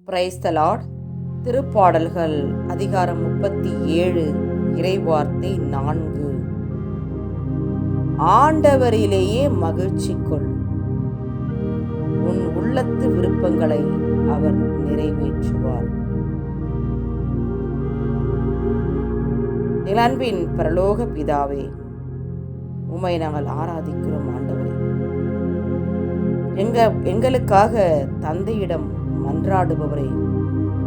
Praise the Lord. திருப்பாடல்கள் அதிகாரம் 37 இறைவார்த்தை 4. ஆண்டவரிலேயே மகிழ்ச்சி கொள், உன் உள்ளத்து விருப்பங்களை அவர் நிறைவேற்றுவார். அன்பின் பரலோக பிதாவே, உம்மை நாங்கள் ஆராதிக்கிறோம் ஆண்டவரே. எங்களுக்காக தந்தையிடம் மன்றாடுபவரே,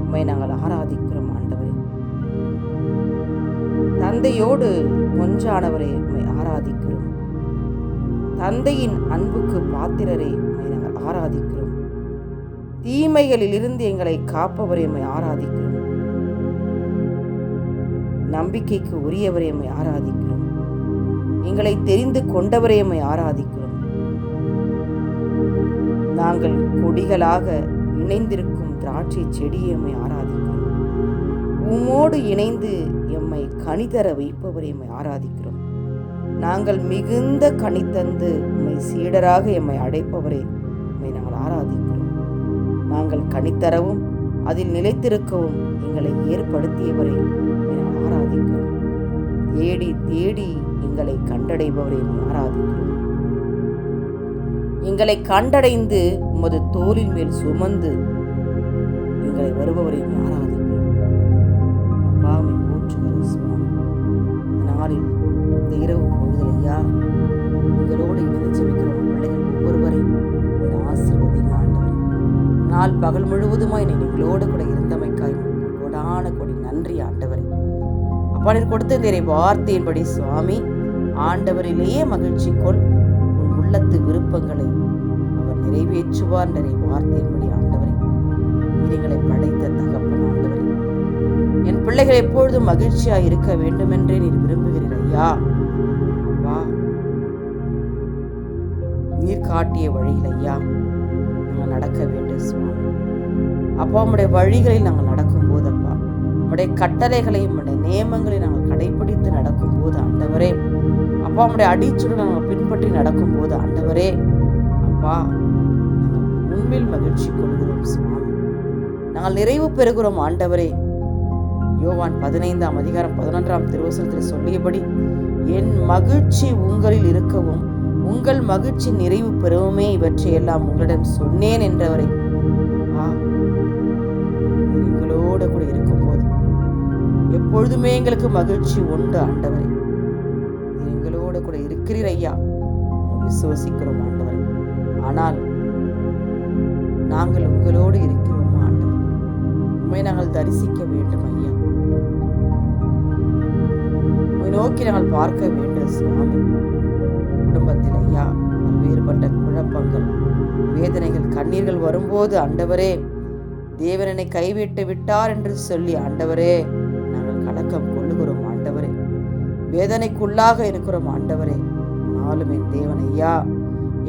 உம்மை நாங்கள் ஆராதிக்கிறோம் ஆண்டவரே. தந்தையோடு ஒன்றானவரே, உம்மை ஆராதிக்கிறோம். தந்தையின் அன்புக்கு பாத்திரரே, உம்மை நாங்கள் ஆராதிக்கிறோம். தீமைகளில் இருந்து எங்களை காப்பவரே, உம்மை ஆராதிக்கிறோம். நம்பிக்கைக்கு உரியவரே, உம்மை ஆராதிக்கிறோம். எங்களை தெரிந்து கொண்டவரே, உம்மை ஆராதிக்கிறோம். நாங்கள் கொடிகளாக இணைந்திருக்கும் திராட்சை செடியை எம்மை ஆராதிக்கிறோம். உம்மோடு இணைந்து எம்மை கனிதர வைப்பவரை எம்மை ஆராதிக்கிறோம். நாங்கள் மிகுந்த கனித்தந்து உம்மை சீடராக எம்மை அடைப்பவரே, உம்மை நாங்கள் ஆராதிக்கிறோம். நாங்கள் கனித்தரவும் அதில் நிலைத்திருக்கவும் எங்களை ஏற்படுத்தியவரை உம்மை நாங்கள் ஆராதிக்கிறோம். தேடி தேடி எங்களை கண்டடைபவரை எம்மை ஆராதிக்கிறோம். எங்களை கண்டடைந்து உமது தோளின் மேல் சுமந்து எங்களை வருபவரை ஆராதிக்கிறோம். அப்பாவை போற்றுகிறோம் சுவாமி. நாளில் இந்த இரவு பொழுதில் ஐயா எங்களோடு இணைந்து ஜெபிக்கிறோம் பிள்ளைகள் ஒவ்வொருவரையும் ஆசீர்வதிங்க ஆண்டவரே. நாள் பகல் முழுவதுமாய் எங்களோடு கூட இருந்தமைக்காய் கொடான கொடி நன்றி ஆண்டவரே. அப்பா, நீர் கொடுத்த இந்த வார்த்தையின்படி சுவாமி, ஆண்டவரிலேயே மகிழ்ச்சி கொள், உன் உள்ளத்து விருப்பங்களை அவர் நிறைவேற்றுவார் என்ற வார்த்தையின்படி ஆண்டவரே, எங்களை படைத்த தகப்பன் ஆண்டவரே, என் பிள்ளைகள் எப்பொழுதும் மகிழ்ச்சியாக இருக்க வேண்டும் என்றே நீர் விரும்புகிறீர் ஐயா. அப்பா, நீர் காட்டிய வழியில் ஐயா நாங்கள் நடக்க வேண்டும் சுவாமி. அப்பா, உம்முடைய வழிகளில் நாங்கள் நடக்கும் போது அப்பா, உம்முடைய கட்டளைகளையும் உம்முடைய நியமங்களையும் நாங்கள் கடைபிடித்து நடக்கும் போது ஆண்டவரே, அப்பா, உம்முடைய அடிச்சுடன் நாங்கள் பின்பற்றி நடக்கும் போது ஆண்டவரே, அப்பா, நாங்கள் உண்மையில் மகிழ்ச்சி கொள்கிறோம் சுவாமி. நாங்கள் நிறைவு பெறுகிறோம் ஆண்டவரே. யோவான் 15ஆம் அதிகாரம் 11ஆம் திருவசனத்தில் சொல்லியபடி, என் மகிழ்ச்சி உங்களில் இருக்கவும் உங்கள் மகிழ்ச்சி நிறைவு பெறவுமே இவற்றையெல்லாம் உங்களிடம் சொன்னேன் என்றவரை எங்களோட கூட இருக்கும்போது எப்பொழுதுமே எங்களுக்கு மகிழ்ச்சி உண்டு ஆண்டவரே. எங்களோட கூட இருக்கிறீர் ஐயா, விசுவசிக்கிறோம் ஆண்டவரே. ஆனால் நாங்கள் உங்களோடு இருக்கிறோம் ஆண்டவர். உம்மை நாங்கள் தரிசிக்க வேண்டும் ஐயா. உம்மை நோக்கி நாங்கள் பார்க்க வேண்டும் சுவாமி. குடும்பத்தில் ஐயா பல்வேறுபட்ட குழப்பங்கள், வேதனைகள், கண்ணீர்கள் வரும்போது ஆண்டவரே, தேவனை கைவிட்டு விட்டார் என்று சொல்லி ஆண்டவரே நாங்கள் கலக்கம் கொள்ளுகிறோம் ஆண்டவரே. வேதனைக்குள்ளாக இருக்கிறோம் ஆண்டவரே. ஆனாலும் என் தேவன் ஐயா,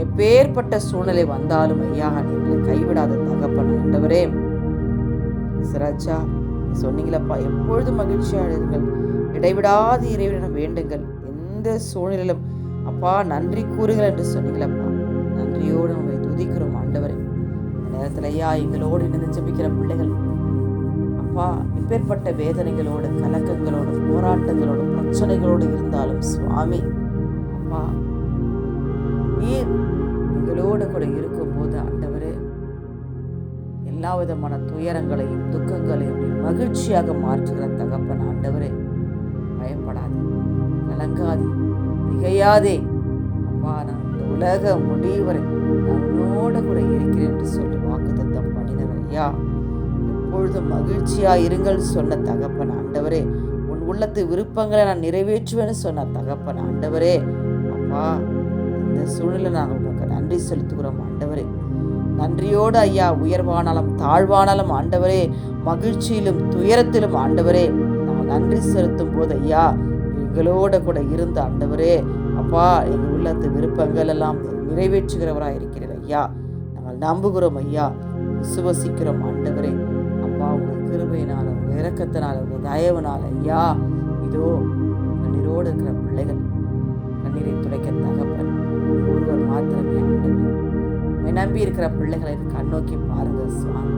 எப்பேற்பட்ட சூழ்நிலை வந்தாலும் ஐயா எங்களை கைவிடாத தகப்பன் ஆண்டவரே. சிராஜா சொன்னீங்களப்பா, எப்பொழுதும் மகிழ்ச்சியாக இருங்கள், இடைவிடாது இறைவனிடம் வேண்டுங்கள், எந்த சூழ்நிலையிலும் அப்பா நன்றி கூறுங்கள் என்று சொன்னீங்களப்பா. நன்றியோடு உங்களை துதிக்கிறோம் ஆண்டவரே. இந்த நேரத்தில் ஐயா எங்களோடு இணைந்து ஜெபிக்கிற பிள்ளைகள் அப்பா, இப்பேற்பட்ட வேதனைகளோடு, கலக்கங்களோடு, போராட்டங்களோடு, பிரச்சனைகளோடு இருந்தாலும் சுவாமி, அப்பா நீர் எங்களோடு கூட இருக்கும்போது ஆண்டவரே, எல்லா விதமான துயரங்களையும் துக்கங்களையும் மகிழ்ச்சியாக மாற்றுகிற தகப்பன் ஆண்டவரே. பயப்படாதே, கலங்காதே, திகையாதே. அப்பா, நான் இந்த உலக முடிவரை நான் உன்னோட கூட இருக்கிறேன் என்று சொல்லி வாக்குத்தத்தம் பண்ணினர் ஐயா. எப்பொழுதும் மகிழ்ச்சியா இருங்கள் சொன்ன தகப்பன் ஆண்டவரே. உன் உள்ளத்து விருப்பங்களை நான் நிறைவேற்றுவேன்னு சொன்ன தகப்பன் ஆண்டவரே. அப்பா, இந்த சூழ்நிலை நாங்கள் உங்களுக்கு நன்றி செலுத்துகிறோம் ஆண்டவரே. நன்றியோடு ஐயா, உயர்வானாலும் தாழ்வானாலும் ஆண்டவரே, மகிழ்ச்சியிலும் துயரத்திலும் ஆண்டவரே நாங்கள் நன்றி செலுத்தும் போது ஐயா எங்களோட கூட இருந்த ஆண்டவரே, அப்பா, எங்கள் உள்ளத்து விருப்பங்கள் எல்லாம் நிறைவேற்றுகிறவராக இருக்கிறீர் ஐயா. நாங்கள் நம்புகிறோம் ஐயா, விசுவசிக்கிறோம் ஆண்டவரே. அப்பா, உங்கள் கிருபையினால, உங்கள் இரக்கத்தினால, உங்கள் தயவுனால ஐயா, இதோ கண்ணீரோடு இருக்கிற பிள்ளைகள் கண்ணீரை துடைக்க தகப்பன் ஒருவர் மாத்திரமே ஆண்டவரே. நம்பி இருக்கிற பிள்ளைகளை கண்ணோக்கி பாருங்க சுவாமி.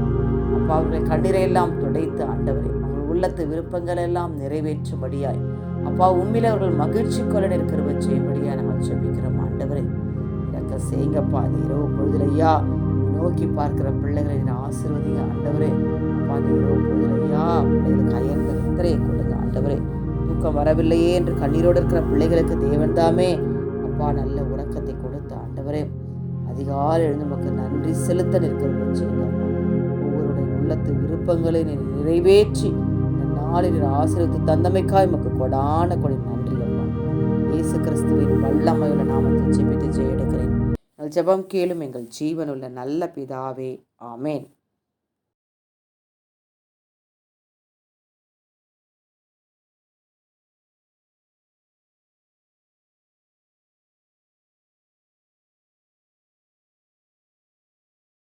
அப்பா அவருடைய கண்ணீரை எல்லாம் துடைத்து ஆண்டவரே அவர்கள் உள்ளத்து விருப்பங்கள் எல்லாம் நிறைவேற்றும்படியாய் அப்பா உண்மையில அவர்கள் மகிழ்ச்சி கொள்ள இருக்கிறவ செய்யும்படியா நம்ம ஜெபிக்கிறோம் ஆண்டவரே. இறக்க செய்யுங்கப்பா அந்த இரவு பொழுதுல ஐயா நோக்கி பார்க்கிற பிள்ளைகளை ஆசீர்வதிங்க ஆண்டவரே. அப்பா அந்த இரவு பொழுதுல ஐயா பிள்ளைகளுக்கு அயர்ந்த நித்திரையை கொடுங்க ஆண்டவரே. தூக்கம் வரவில்லையே என்று கண்ணீரோடு இருக்கிற பிள்ளைகளுக்கு தேவன் தாமே அப்பா நல்ல உறக்கத்தை கொடுத்த ஆண்டவரே. அதிகாலை எழுந்து நமக்கு நன்றி செலுத்த நிற்கிறவங்க செய்யுங்கப்பா. ஒவ்வொருடைய உள்ளத்து விருப்பங்களை நிறைவேற்றி இந்த நாளில் ஆசீர்வதித்து தந்தமைக்காய் நமக்கு கொடான கொடி நன்றி அப்பா. இயேசு கிறிஸ்துவின் வல்லமையுள்ள நாமத்தை ஜெபித்து ஜெய எடுக்கிறேன். எங்கள் ஜெபம் கேளும் எங்கள் ஜீவனுள்ள நல்ல பிதாவே, ஆமேன்.